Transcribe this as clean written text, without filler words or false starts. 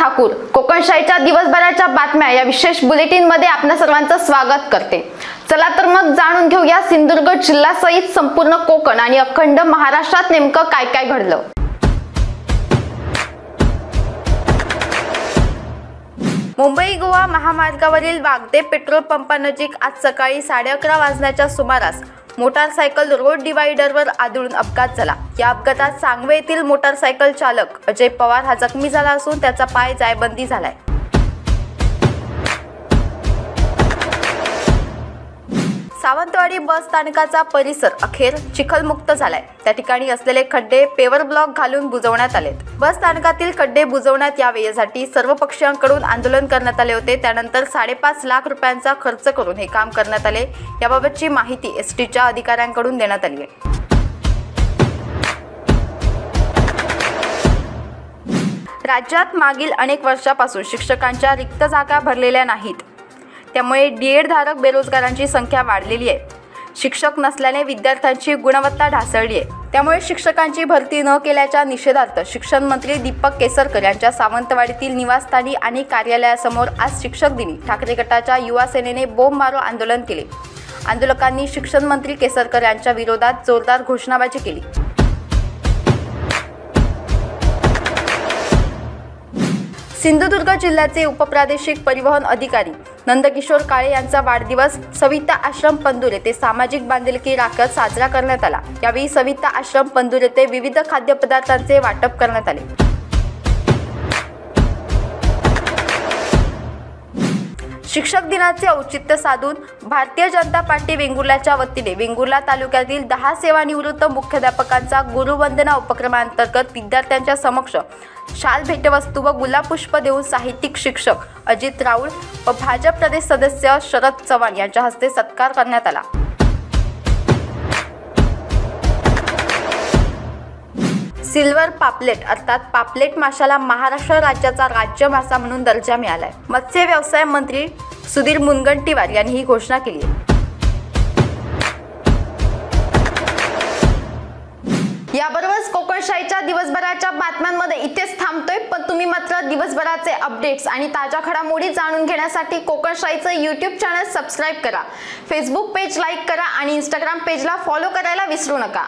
ठाकूर कोकणशाहीच्या दिवसभराच्या बातम्या या विशेष बुलेटिन मध्ये आपल्या सर्वांचं स्वागत करते। चला तर मग जाणून घेऊया सिंधुदुर्ग जिल्ह्यासहित संपूर्ण कोकण आणि अखंड महाराष्ट्रात नेमकं काय काय घडलं। मुंबई गोवा महामार्गावरील वागदे पेट्रोल पंपानजीक आज सकाळी 11:30 वाजण्याच्या सुमारास मोटारसायकल रोड डिवायडरवर आदळून अपघात झाला। या अपघातात सांगवे येथील मोटारसायकल चालक अजय पवार हा जखमी झाला असून त्याचा पाय जायबंदी झालाय। सावंतवाडी बस स्थानकाचा परिसर अखेर चिखलमुक्त झालाय। त्या ठिकाणी असलेले खड्डे पेवर ब्लॉक घालून बुजवण्यात आलेत। बस स्थानकातील खड्डे बुजवण्यात यावे यासाठी सर्व पक्षांकडून आंदोलन करण्यात आले होते। त्यानंतर 5.5 लाख रुपयांचा खर्च करून हे काम करण्यात आले। याबाबतची माहिती एसटीच्या अधिकाऱ्यांकडून देण्यात आली आहे। राज्यात मागील अनेक वर्षापासून शिक्षकांच्या रिक्त जागा भरलेल्या नाहीत। त्यामुळे डीएड धारक बेरोजगारांची संख्या वाढलेली आहे। शिक्षक नसल्याने विद्यार्थ्यांची गुणवत्ता ढासळली आहे। त्यामुळे शिक्षकांची भरती न केल्याच्या निषेधार्थ शिक्षण मंत्री दीपक केसरकर यांच्या सावंतवाडीतील निवासस्थानी आणि कार्यालयासमोर आज शिक्षक दिनी ठाकरे गटाच्या युवा सेनेने बोंब मारो आंदोलन केले। आंदोलकांनी शिक्षण मंत्री केसरकर यांच्या विरोधात जोरदार घोषणाबाजी केली। सिंधुदुर्ग जिल्ह्याचे उपप्रादेशिक परिवहन अधिकारी नंदकिशोर काळे यांचा वाढदिवस सविता आश्रम पंदूर येथे सामाजिक बांधिलकी राखत साजरा करण्यात आला। यावेळी सविता आश्रम पंदूर येथे विविध खाद्यपदार्थांचे वाटप करण्यात आले। शिक्षक दिनाचे औचित्य साधून भारतीय जनता पार्टी वेंगुर्ल्याच्या वतीने वेंगुर्ला तालुक्यातील 10 सेवानिवृत्त मुख्याध्यापकांचा गुरुवंदना उपक्रमांतर्गत विद्यार्थ्यांच्या समक्ष शाल भेटवस्तू व गुलाबपुष्प देऊन साहित्यिक शिक्षक अजित राऊळ व भाजप प्रदेश सदस्य शरद चव्हाण यांच्या हस्ते सत्कार करण्यात आला। सिल्वर पापलेट अर्थात पापलेट माशाला महाराष्ट्र राज्याचा राज्य मासा म्हणून दर्जा मिळालाय। मत्स्य व्यवसाय मंत्री सुधीर मुनगंटीवार यांनी ही घोषणा केली आहे। याबरोबरच कोकणशाहीच्या दिवसभराच्या बातम्यांमध्ये इथेच थांबतोय, पण तुम्ही मात्र दिवसभराचे अपडेट्स आणि ताज्या घडामोडी जाणून घेण्यासाठी कोकणशाहीचं YouTube चॅनल सबस्क्राइब करा, फेसबुक पेज लाईक करा आणि Instagram पेजला फॉलो करायला विसरू नका।